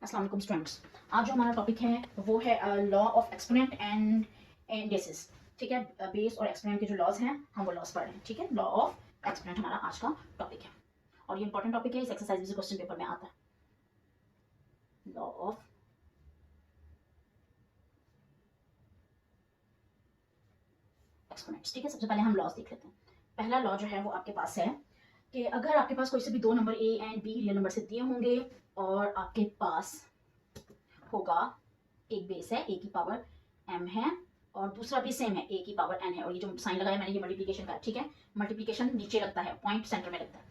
अस्सलाम वालेकुम स्टूडेंट्स। आज जो हमारा टॉपिक है वो है law of exponent and indices. ठीक है, बेस और एक्सपोनेंट के जो लॉज हैं हम वो लॉज पढ़ रहे हैं। ठीक है, लॉ ऑफ एक्सपोनेंट हमारा आज का टॉपिक है और ये इंपॉर्टेंट टॉपिक है। इस एक्सरसाइज से क्वेश्चन पेपर में आता है लॉ ऑफ एक्सपोनेंट्स। ठीक है, सबसे पहले हम लॉज देख लेते हैं। पहला लॉ जो है वो आपके पास है कि अगर आपके पास कोई से भी दो number A and be real number से दिए होंगे और आपके पास होगा एक बेस है ए की पावर m है और दूसरा भी सेम है ए की पावर n है और ये जो साइन लगाया मैंने ये मल्टीप्लिकेशन का है। ठीक है, मल्टीप्लिकेशन नीचे लगता है, पॉइंट सेंटर में लगता है।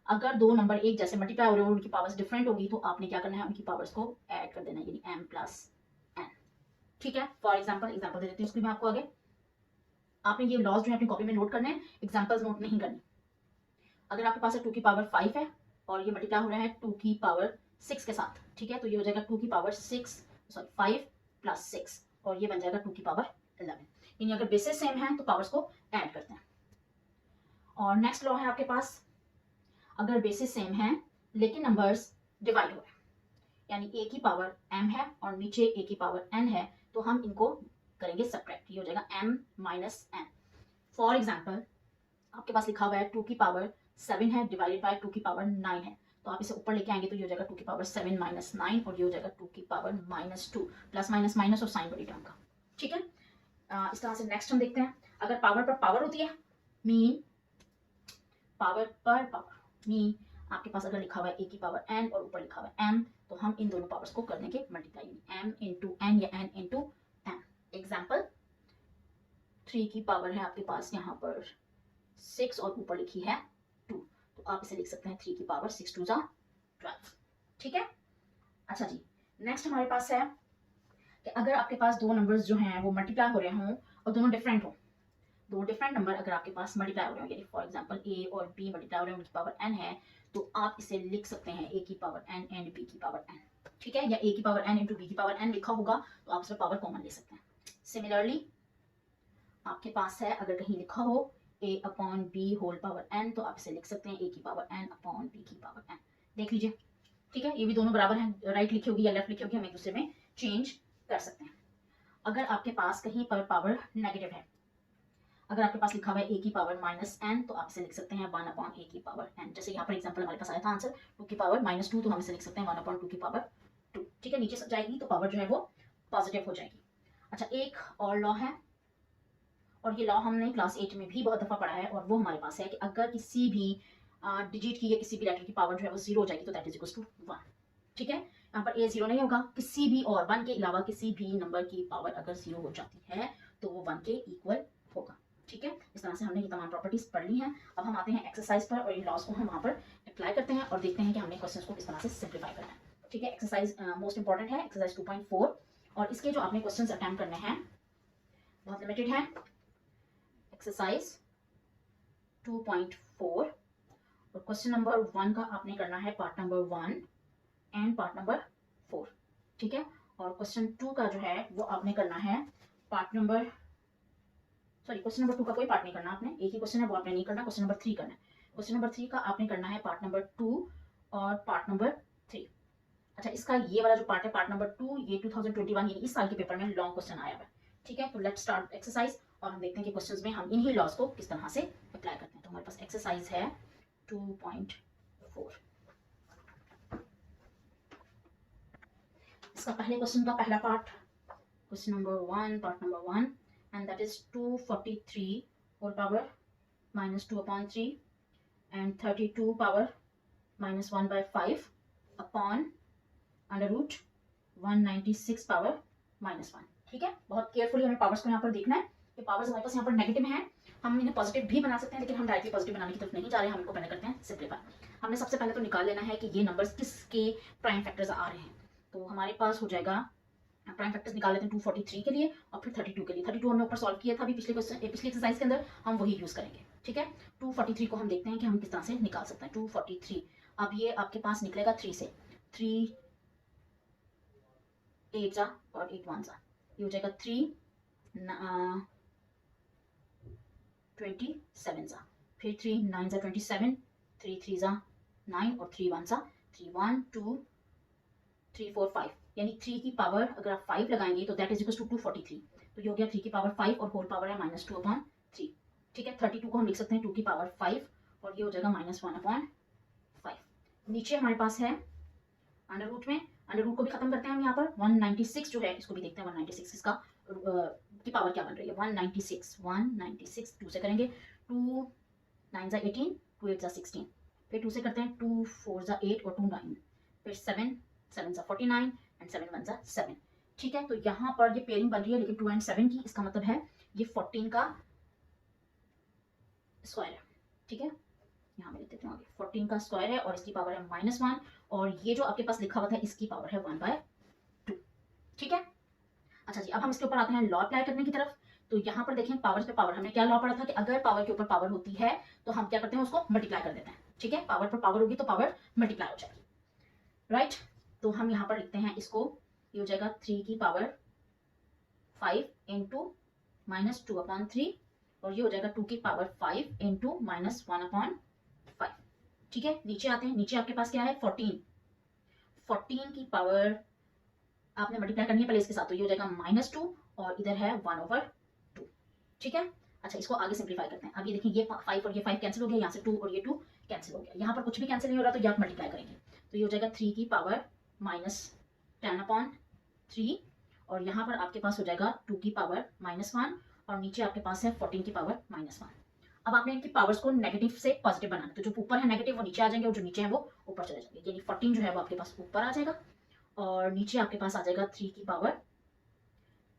अगर दो नंबर एक जैसे मल्टीप्लाई हो रहे हो, उनकी पावर्स डिफरेंट होगी तो आपने क्या करना है, उनकी पावर्स को ऐड कर देना है, यानी m प्लस n। ठीक है, फॉर एग्जाम्पल दे देती हूँ उसकी मैं आपको आगे। आपने ये लॉज जो है अपनी कॉपी में नोट करने हैं, एग्जाम्पल्स नोट नहीं करनी। अगर आपके पास है 2 की पावर 5 है और ये मल्टीप्लाई हो रहा है 2 की पावर 6 के साथ। ठीक है, तो ये हो जाएगा 2 की पावर 6 सॉरी 5 प्लस 6 और ये बन जाएगा 2 की पावर 11। यानी अगर बेसिस सेम है तो पावर्स को ऐड करते हैं। और नेक्स्ट लॉ है आपके पास, अगर बेसिस सेम है लेकिन नंबर्स डिवाइड हो रहे हैं, यानी a की पावर m है और नीचे a की पावर n है, तो हम इनको करेंगे सब्ट्रैक्ट। ये हो जाएगा m minus n। For example आपके पास लिखा हुआ है 2 की पावर 7 है डिवाइडेड बाय 2 की पावर 9 है, तो आप इसे ऊपर लेके आएंगे तो ये हो जाएगा 2 की पावर 7 माइनस 9 और ये हो जाएगा 2 की power minus 2, plus minus minus और साइन बड़ी टर्म का। ठीक है, इस तरह से नेक्स्ट हम देखते हैं। अगर पावर पर पावर होती है, मीन पावर पर पावर मीन आपके पास अगर लिखा हुआ है a की पावर n और ऊपर लिखा हुआ है m, तो हम इन दोनों पावर्स को कर देंगे मल्टीप्लाई, m इंटू n या n इंटू m। एग्जाम्पल 3 की पावर है आपके पास यहाँ पर 6 और ऊपर लिखी है 2, तो आप इसे लिख सकते हैं 3 की पावर 6 2 12। ठीक है, अच्छा जी, नेक्स्ट हमारे पास है कि अगर आपके पास दो नंबर्स जो हैं वो मल्टीप्लाई हो रहे हों और दोनों डिफरेंट हो, दो डिफरेंट नंबर अगर आपके पास मल्टीप्लाई हो रहे हो, यानी फॉर एग्जांपल a और b मल्टीप्लाई हो रहे हैं, उनकी पावर n है, तो आप इसे लिख सकते हैं a की पावर n एंड b की पावर n। ठीक है, या a की पावर n इंटू b की पावर n लिखा होगा तो आप इसमें पावर कॉमन ले सकते हैं। सिमिलरली आपके पास है अगर कहीं लिखा हो a upon b whole power n, तो आप इसे लिख सकते हैं a की पावर n अपॉन b की पावर n। देख लीजिए, ठीक है, ये भी दोनों बराबर हैं, राइट लिखी होगी या लेफ्ट लिखी होगी, हम एक दूसरे में चेंज कर सकते हैं। अगर आपके पास कहीं पर पावर नेगेटिव है, अगर आपके पास लिखा हुआ है a की पावर माइनस n, तो आप इसे लिख सकते हैं 1 अपॉन a की पावर n। जैसे यहाँ पर एग्जांपल हमारे पास आया था आंसर 2 की पावर माइनस 2, तो हम इसे लिख सकते हैं 1 अपॉन 2 की पावर 2। ठीक है, नीचे जाएगी तो पावर जो है वो पॉजिटिव हो जाएगी। अच्छा, एक और लॉ है और ये लॉ हमने क्लास 8 में भी बहुत दफा पढ़ा है और वो हमारे पास है कि अगर किसी भी डिजिट की या किसी भी लेटर की पावर जो है वो 0 हो जाएगी तो दैट इज इक्वल टू 1। ठीक है, यहाँ पर a 0 नहीं होगा, किसी भी और 1 के अलावा किसी भी नंबर की पावर अगर 0 हो जाती है तो वो 1 के इक्वल होगा। ठीक है, इस तरह से हमने ये तमाम प्रॉपर्टीज पढ़ ली हैं। अब हम आते हैं एक्सरसाइज पर और इन लॉस को हम वहाँ पर अप्लाई करते हैं और देखते हैं कि हमने क्वेश्चन को किस तरह से सिंप्लीफाई करना है। ठीक है, एक्सरसाइज मोस्ट इंपॉर्टेंट है, एक्सरसाइज 2.4 और इसके जो आपने क्वेश्चन अटेम्प्ट करने हैं बहुत लिमिटेड है। एक्सरसाइज 2.4 और क्वेश्चन नंबर 1 का आपने करना है part number 1 and part number 4। ठीक है, और क्वेश्चन 2 का जो है वो आपने करना है पार्ट नंबर क्वेश्चन नंबर 2 का कोई पार्ट नहीं करना, आपने एक ही क्वेश्चन है वो आपने नहीं करना, क्वेश्चन नंबर 3 करना है। क्वेश्चन नंबर 3 का आपने करना है पार्ट नंबर 2 और पार्ट नंबर 3। अच्छा, इसका ये वाला जो पार्ट है पार्ट नंबर 2, ये 2021 यानी इस साल के पेपर में लॉन्ग क्वेश्चन आया हुआ है। ठीक है, तो लेट्स स्टार्ट एक्सरसाइज और हम देखते हैं कि क्वेश्चंस में हम इन्हीं लॉस को किस तरह से अप्लाई करते हैं। तो हमारे पास एक्सरसाइज है 2.4। इसका पहले क्वेश्चन का पहला part, question number 1 part number 1 and that is 243 whole power minus 2 upon 3 and 32 power minus 1 by 5 upon under root 196 power minus 1। ठीक है, बहुत केयरफुली हमें पावर्स को यहाँ पर देखना है कि पावर्स हमारे पास यहाँ पर नेगेटिव हैं, हम इन्हें पॉजिटिव भी बना सकते हैं लेकिन हम डायरेक्टली पॉजिटिव बनाने की तरफ नहीं जा रहे हैं। हम इनको पहले करते हैं सिंप्लीफाई। हमने सबसे पहले तो निकाल लेना है कि ये नंबर्स किसके प्राइम फैक्टर्स आ रहे हैं। तो हमारे पास हो जाएगा, प्राइम फैक्टर्स निकाल लेते हैं 243 के लिए और फिर 32 के लिए। 32 हमने ऊपर सॉल्व किया था अभी पिछले एक्सरसाइज के अंदर, हम वही यूज करेंगे। ठीक है, 243 को हम देखते हैं कि हम किस तरह से निकाल सकते हैं। 243 अब ये आपके पास निकलेगा 3 से, 3 8 जा और 8 1 जा, ये हो जाएगा 3 27 जा, फिर 3 9 जा 27, 3 3 जा 9 और 3 1 जा 3 1 2 3 4 5, यानी 3 की पावर अगर आप 5 लगाएंगे तो दैट इज इक्वल टू 243। तो ये हो गया 3 की पावर 5 और होल पावर है -2/3। ठीक है, 32 को हम लिख सकते हैं 2 की पावर 5 और ये हो जाएगा -1/5। नीचे हमारे पास है अंडर रूट में, अंडर रूट को भी खत्म करते हैं हम यहाँ पर। 196 जो है इसको भी देखते हैं 196 इसका की पावर क्या बन रही है। 196 2 से करेंगे, 2 9 जा 18, 2 8 जा 16, फिर 2 से करते हैं 2 4 जा 8 और 2 9, फिर 7 7 जा 49 एंड 7 1 जा 7। ठीक है, तो यहाँ पर ये पेयरिंग बन रही है लेकिन 2 एंड 7 की, इसका मतलब है ये 14 का स्क्वायर है। ठीक है, यहाँ मैं लिख देती हूँ आगे, 14 का स्क्वायर है और इसकी पावर है -1 और ये जो आपके पास लिखा हुआ था इसकी पावर है 1/2। ठीक है, अच्छा जी, अब हम इसके ऊपर आते हैं लॉ अप्लाई करने की तरफ। तो यहाँ पर देखें पावर्स पे पावर, हमने क्या लॉ पढ़ा था कि अगर पावर के ऊपर पावर होती है तो हम क्या करते हैं उसको मल्टीप्लाई कर देते हैं। ठीक है, पावर पर पावर होगी तो पावर मल्टीप्लाई हो जाएगी, राइट। तो हम यहाँ पर लिखते हैं इसको, ये हो जाएगा 3 की पावर 5 इंटू -2/3 और ये हो जाएगा 2 की पावर 5 इंटू -1/5। ठीक है, नीचे आते हैं, नीचे आपके पास क्या है 14 की पावर आपने मल्टीप्लाई करनी है पहले इसके साथ, तो ये हो जाएगा -2 और इधर है 1/2। ठीक है, अच्छा इसको आगे सिंप्लीफाई करते हैं। अब ये देखिए ये 5 और ये 5 कैंसिल हो गया, यहाँ से 2 और ये 2 कैंसिल हो गया, यहाँ पर कुछ भी कैंसिल नहीं हो रहा तो ये आप मल्टीप्लाई करेंगे तो ये हो जाएगा 3 की पावर -10/3 और यहाँ पर आपके पास हो जाएगा 2 की पावर -1 और नीचे आपके पास है 14 की पावर -1। अब आपने इनकी पावर्स को नेगेटिव से पॉजिटिव बनाना, तो जो ऊपर है नेगेटिव वो नीचे आ जाएंगे और जो नीचे है वो ऊपर चले जाएंगे, यानी 14 जो है वो आपके पास ऊपर आ जाएगा और नीचे आपके पास आ जाएगा 3 की पावर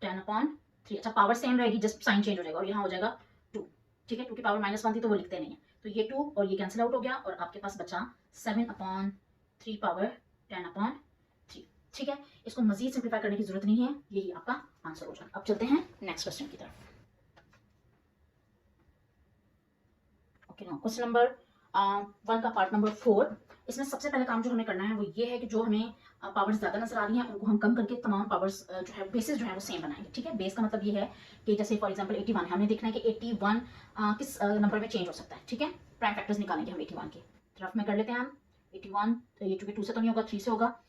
10/3। अच्छा पावर सेम रहेगी, जस्ट साइन चेंज हो जाएगा और यहाँ हो जाएगा 2। ठीक है, 2 की पावर -1 थी तो वो लिखते नहीं है, तो ये 2 और ये कैंसिल आउट हो गया और आपके पास बचा 7/3 पावर 10/3। ठीक है, इसको मजीद सिंप्लीफाई करने की जरूरत नहीं है, यही आपका आंसर हो जाएगा। अब चलते हैं नेक्स्ट क्वेश्चन की तरफ। ओके, क्वेश्चन नंबर 1 का पार्ट नंबर 4। इसमें सबसे पहले काम जो हमें करना है वो ये है कि जो हमें पावर्स ज़्यादा नजर आ रही हैं उनको हम कम करके तमाम पावर्स जो है बेसिस जो है वो सेम बनाएंगे। ठीक है, बेस का मतलब ये है कि जैसे फॉर एग्जांपल 81 है, हमने देखना है कि 81 किस नंबर में चेंज हो सकता है। ठीक है, प्राइम फैक्टर्स निकालेंगे हम 81 के, रफ में कर लेते हैं हम 81, ये चूंकि 2 से तो नहीं होगा 3 से होगा,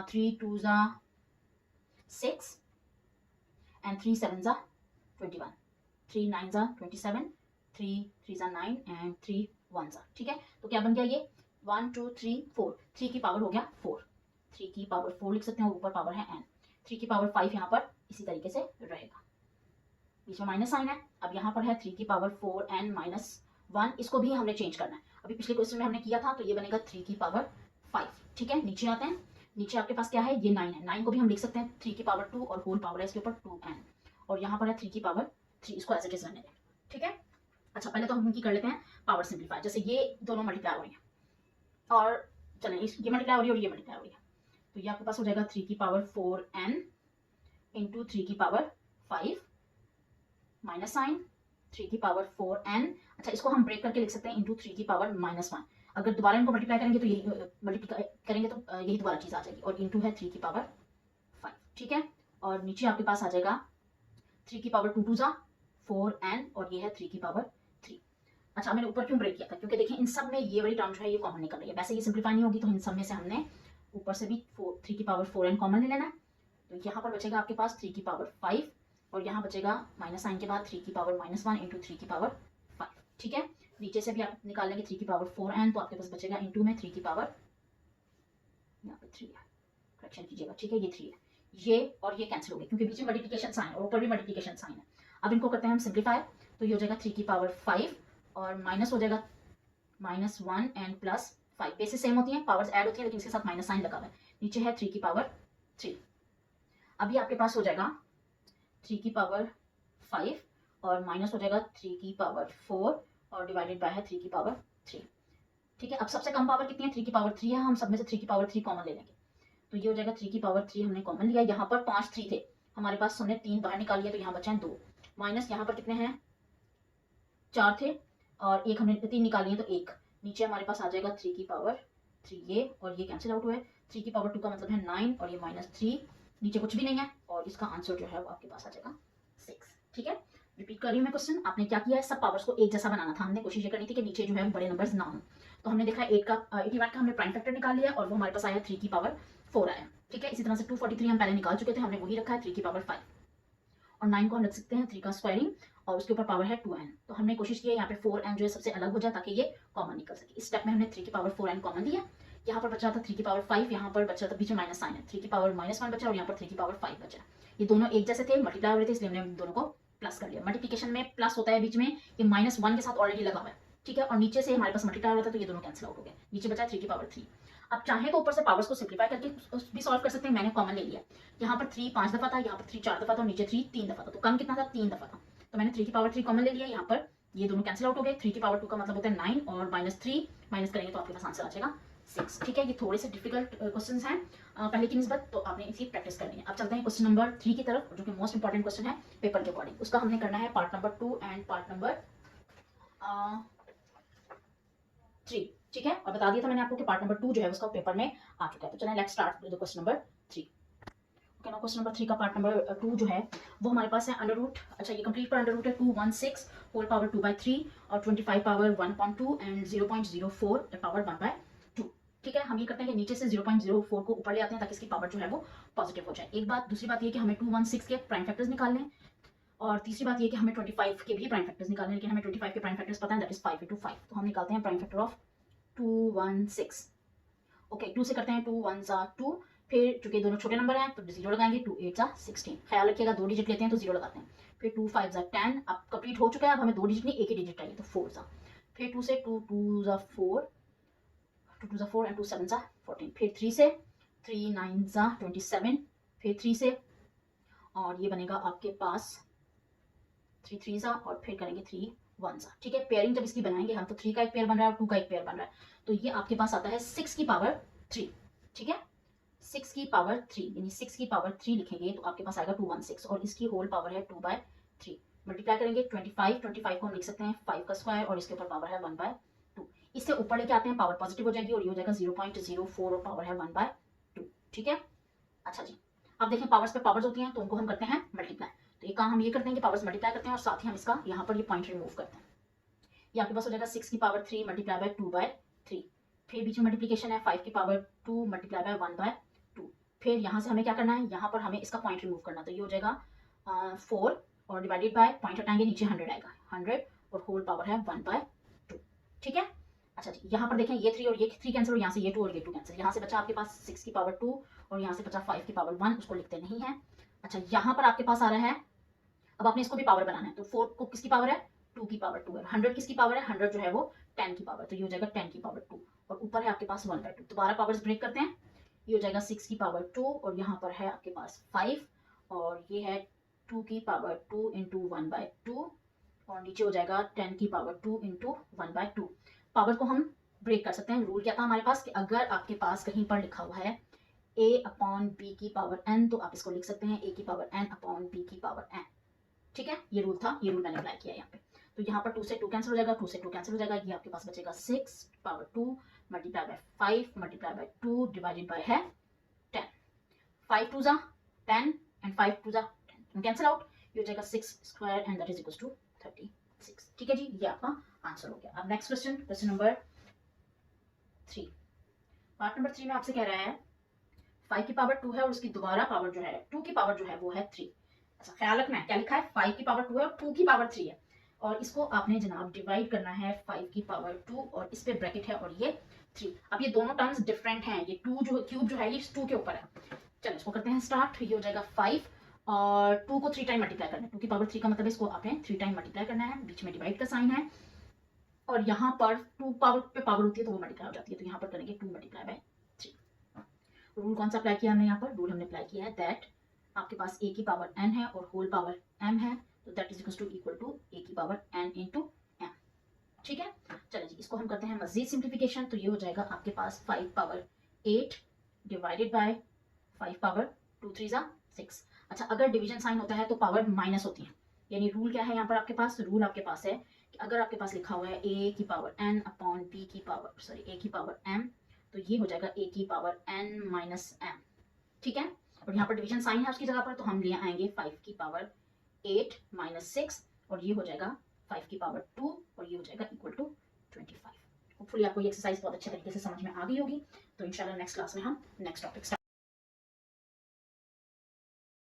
3 2 जा 6 एंड 3 7 जा 21, 3 9 जा 27, 3 3 जा 9 एंड 3 1 जा। ठीक है, तो क्या बन गया ये 1 2 3 4, 3 की पावर हो गया 4, 3 की पावर 4 लिख सकते हैं और ऊपर पावर है n, 3 की पावर 5 यहाँ पर इसी तरीके से रहेगा, बीच में माइनस साइन है। अब यहाँ पर है 3 की पावर 4n -1, इसको भी हमने चेंज करना है, अभी पिछले क्वेश्चन में हमने किया था तो ये बनेगा 3 की पावर 5। ठीक है, नीचे आते हैं, नीचे आपके पास क्या है ये 9 है, 9 को भी हम लिख सकते हैं 3 की पावर 2 और होल पावर है इसके ऊपर 2n और यहाँ पर है 3 की पावर 3, इसको एज इट इज रहने दें। ठीक है, अच्छा पहले तो हम इनकी कर लेते हैं पावर सिंप्लीफाई, जैसे ये दोनों मल्टीप्लाई हो रही है और चलें ये मल्टीप्लाई हो रही है और ये मल्टीप्लाई हो रही है, तो ये आपके पास हो जाएगा 3 की पावर 4n इंटू 3 की पावर 5 माइनस साइन 3 की पावर 4n। अच्छा इसको हम ब्रेक करके लिख सकते हैं इंटू 3 की पावर -1, अगर दोबारा इनको मल्टीप्लाई करेंगे तो यही मल्टीप्लाई करेंगे तो यही दोबारा चीज़ आ जाएगी और इंटू है 3 की पावर 5। ठीक है, और नीचे आपके पास आ जाएगा 3 की पावर 2 2 जा 4n और ये है 3 की पावर 3। अच्छा मैंने ऊपर क्यों ब्रेक किया था, क्योंकि देखिए इन सब में ये वाली टर्म जो है ये कॉमन निकल रही है, वैसे ये सिंप्लीफाई नहीं होगी तो इन सब में से हमने ऊपर से भी 3 की पावर 4n कॉमन ले लेना है, तो यहाँ पर बचेगा आपके पास 3 की पावर 5 और यहाँ बचेगा माइनस साइन के बाद 3 की पावर -1 इंटू 3 की पावर 5। ठीक है, नीचे से भी आप निकाल लेंगे 3 की पावर 4n तो आपके पास बचेगा इंटू में 3 की पावर, यहाँ पे 3 है, करेक्शन कीजिएगा। ठीक है, ये 3 है, ये और ये कैंसिल हो गए क्योंकि बीच में मल्टीप्लिकेशन साइन और ऊपर भी मल्टीप्लिकेशन साइन है। अब इनको करते हैं हम सिंप्लीफाई, तो ये हो जाएगा 3 की पावर 5 और माइनस हो जाएगा -1 एंड +5, बेसिस सेम होती हैं, पावर्स ऐड होती हैं लेकिन इसके साथ माइनस साइन लगा हुआ है, नीचे है 3 की पावर 3। अभी आपके पास हो जाएगा 3 की पावर 5 और माइनस हो जाएगा 3 की पावर 4 और डिवाइडेड बाय है 3 की पावर 3। ठीक है, अब सबसे कम पावर कितनी है 3 की पावर 3 है, हम सब में से 3 की पावर 3 कॉमन ले लेंगे, तो ये हो जाएगा 3 की पावर 3 हमने कॉमन लिया, यहाँ पर 5 3 थे हमारे पास, हमने 3 बाहर निकाल लिया तो यहाँ बचे हैं 2, माइनस यहाँ पर कितने हैं 4 थे और एक हमने 3 निकाल लिए तो 1, नीचे हमारे पास आ जाएगा 3 की पावर 3 ये और ये कैंसिल आउट हुआ है, 3 की पावर 2 का मतलब है 9 और ये -3, नीचे कुछ भी नहीं है और इसका आंसर जो है वो आपके पास आ जाएगा 6। ठीक है, रिपीट कर रही हूँ मैं क्वेश्चन, आपने क्या किया है सब पावर्स को एक जैसा बनाना था, हमने कोशिश ये करनी थी कि नीचे जो है बड़े नंबर्स ना हो, तो हमने देखा 81 का हमने प्राइम फैक्टर निकाल लिया और वो हमारे पास आया 3 की पावर 4 आया। ठीक है, इसी तरह से 243 हम पहले निकाल चुके थे, हमने वही रखा है 3 की पावर 5 और 9 को हम रख सकते हैं 3 का स्क्वायरिंग और उसके ऊपर पावर है 2n। तो हमने कोशिश की है यहाँ पे 4n जो है सबसे अलग हो जाए ताकि ये कॉमन निकल सके। इस स्टेप में हमने 3 की पावर 4n कॉमन लिया, यहाँ पर बचा था 3 की पावर 5, यहाँ पर बचा था बीच में माइनस साइन है, 3 की पावर -1 बचा और यहाँ पर 3 की पावर 5 बचा। ये दोनों एक जैसे थे, मल्टीप्लाई हो रहे थे, इसलिए हमने दोनों को प्लस कर लिया। मल्टीप्लिकेशन में प्लस होता है बीच में, ये -1 के साथ ऑलरेडी लगा हुआ है। ठीक है, और नीचे से हमारे पास मल्टीप्लाई हो रहा था तो ये दोनों कैंसिल आउट हो गए, नीचे बचा 3 की पावर 3। अब चाहे तो ऊपर से पावर्स को सिंप्लीफाई करके भी सॉल्व कर सकते हैं, मैंने कॉमन ले लिया। यहाँ पर 3 5 दफा था, यहाँ पर 3 4 दफा था और नीचे 3 3 दफा था, तो कम कितना था 3 दफा था, तो मैंने 3 की पावर 3 कॉमन ले लिया। यहाँ पर ये दोनों कैंसिल आउट हो गए, 3 की पावर 2 का मतलब होता है 9 और -3 माइनस करेंगे तो आपके पास आंसर आ जाएगा 6। ठीक है, ये थोड़े से डिफिकल्ट क्वेश्चन हैं पहले की निस्बत, तो आपने इसी प्रैक्टिस करनी है। अब चलते हैं क्वेश्चन नंबर 3 की तरफ, जो कि मोस्ट इंपॉर्टेंट क्वेश्चन है पेपर के अकॉर्डिंग। उसका हमने करना है part number 2 and part number 3। ठीक है, और बता दिया था मैंने आपको कि पार्ट नंबर 2 जो है उसका पेपर में आ चुका है। तो चलें let's start with question number 3। Okay, ना क्वेश्चन नंबर 3 का पार्ट नंबर 2 जो है वो हमारे पास है अंडर रूट। अच्छा, ये कंप्लीट पर अंडर रूट है 216 होल पावर 2/3 और 25 पावर 1.2 एंड 0.04 पावर 1/2। ठीक है, हम ये करते हैं कि नीचे से 0.04 को ऊपर ले आते हैं ताकि इसकी पावर जो है वो पॉजिटिव हो जाए। एक बात, दूसरी बात ये कि हमें 216 के प्राइम फैक्टर्स निकालने हैं और तीसरी बात ये कि हमें 25 के भी प्राइम फैक्टर्स निकालने हैं, लेकिन हमें 25 के प्राइम फैक्टर्स पता है, दैट इज 5 × 5। तो हम निकालते हैं प्राइम फैक्टर ऑफ 216। ओके, 2 से करते हैं 2 1 2, फिर चूंकि दोनों छोटे नंबर हैं तो 0 लगाएंगे, 2 8 16। ख्याल रखिएगा 2 डिजिट लेते हैं तो 0 लगाते हैं। फिर 2 5 10, अब कंप्लीट हो चुका है, अब हमें 2 डिजिट नहीं एक ही डिजिट चाहिए, तो 4 सा। फिर 2 से 2 2 4, 2 2 4 एंड 2 7 14। फिर 3 से 3 9 27, फिर 3 से और ये बनेगा आपके पास 3 3 और फिर करेंगे 3 1। ठीक है, पेयरिंग जब इसकी बनाएंगे हम तो 3 का एक पेयर बन रहा है और 2 का एक पेयर बन रहा है, तो ये आपके पास आता है 6 की पावर 3। ठीक है, 6 की पावर 3 यानी 6 की पावर 3 लिखेंगे तो आपके पास आएगा 216 और इसकी होल पावर है 2/3। मल्टीप्लाई करेंगे 25 को हम लिख सकते हैं 5 का स्क्वायर और इसके ऊपर पावर है 1/2। इससे ऊपर लेके आते हैं, पावर पॉजिटिव हो जाएगी और ये हो जाएगा 0.04 और पावर है 1/2। ठीक है, अच्छा जी, अब देखें पावर्स पे पावर्स होती हैं तो उनको हम करते हैं मल्टीप्लाई। तो एक काम हम ये करते हैं कि पावर्स मल्टीप्लाई करते हैं और साथ ही हम इसका यहाँ पर ये पॉइंट रिमूव करते हैं। ये आपके पास हो जाएगा 6 की पावर 3 मल्टीप्लाई बाय 2/3। फिर बीच में मल्टीप्लिकेशन है 5 की पावर 2 मल्टीप्लाई बाय 1/2। फिर यहाँ से हमें क्या करना है, यहाँ पर हमें इसका पॉइंट रिमूव करना, तो ये हो जाएगा 4 और डिवाइडेड बाय पॉइंट हटाएंगे नीचे 100 आएगा, 100 और होल पावर है 1/2। ठीक है, अच्छा जी, यहाँ पर देखें ये 3 और ये 3 कैंसिल और यहाँ से ये 2 और ये 2 कैंसिल। यहाँ से बचा आपके पास 6 की पावर 2 और यहाँ से बचा 5 की पावर 1, उसको लिखते नहीं है। अच्छा, यहाँ पर आपके पास आ रहा है, अब आपने इसको भी पावर बनाना है, तो 4 को किसकी पावर है 2 की पावर 2 है, 100 किसकी पावर है 100 जो है वो 10 की पावर, तो ये हो जाएगा 10 की पावर 2 और ऊपर है आपके पास 1/2। दोबारा पावर्स ब्रेक करते हैं, ये हो जाएगा 6 की पावर 2 और यहाँ पर है आपके पास 5 और ये है 2 की पावर 2 इंटू 1/2 और नीचे हो जाएगा 10 की पावर 2 इंटू 1/2। पावर को हम ब्रेक कर सकते हैं। रूल क्या था हमारे पास कि अगर आपके पास कहीं पर लिखा हुआ है a/b की पावर n तो आप इसको लिख सकते हैं a की पावर n/b की पावर n। ठीक है, ये रूल था, ये रूल मैंने अप्लाई किया यहाँ पे। तो यहाँ पर 2 से 2 कैंसिल हो जाएगा, 2 से 2 कैंसिल हो जाएगा, ये आपके पास बचेगा 6 power 2 multiply by 5 multiply by 2 divided by है 10। 5 2 10 एंड 5 2 10 कैंसिल आउट, ये हो जाएगा 6 square and that is equals to 36। ठीक है जी, ये आपका आंसर हो गया। अब next question, question number 3। Part number 3 में आपसे कह रहा है 5 की पावर 2 है और उसकी दोबारा पावर जो है 2 की पावर जो है वो है 3। अच्छा, ख्याल रखना है क्या लिखा है 5 की पावर 2 है और 2 की पावर 3 है और इसको आपने जनाब डिवाइड करना है 5 की पावर 2 और इस पे ब्रैकेट है और ये 3। अब ये दोनों टर्म्स डिफरेंट हैं, ये 2 जो क्यूब जो है ये 2 के ऊपर है। चलो इसको करते हैं स्टार्ट। ये हो जाएगा 5 और 2 को 3 टाइम मल्टीप्लाई करना है, 2 की पावर 3 का मतलब इसको आपने 3 टाइम मल्टीप्लाई करना है, बीच में डिवाइड का साइन है और यहाँ पर 2 पावर पे पावर होती है तो वो मल्टीप्लाई हो जाती है, तो यहाँ पर करेंगे 2 मल्टीप्लाई बाय 3। रूल कौन सा अप्लाई किया हमने यहाँ पर, रूल हमने अप्लाई किया है दैट आपके पास a की पावर n है और होल पावर m है, तो that is equal to a की पावर n इंटू m। ठीक है, चलिए जी, इसको हम करते हैं मजीद सिंप्लीफिकेशन। तो ये हो जाएगा आपके पास 5 पावर 8 डिवाइडेड बाय 5 पावर 2 3 6। अच्छा, अगर डिवीजन साइन होता है तो पावर माइनस होती है, यानी रूल क्या है यहाँ पर आपके पास, रूल आपके पास है कि अगर आपके पास लिखा हुआ है a की पावर n अपॉन b की पावर a की पावर m तो ये हो जाएगा a की पावर n माइनस m। ठीक है, और यहाँ पर डिवीजन साइन है उसकी जगह पर, तो हम ले आएंगे 5 की पावर 8 माइनस 6 और ये हो जाएगा 5 की पावर 2 और ये हो जाएगा इक्वल टू 25। होपफुली आपको ये एक्सरसाइज बहुत अच्छे तरीके से समझ में आ गई होगी। तो इंशाल्लाह नेक्स्ट क्लास में हम नेक्स्ट टॉपिक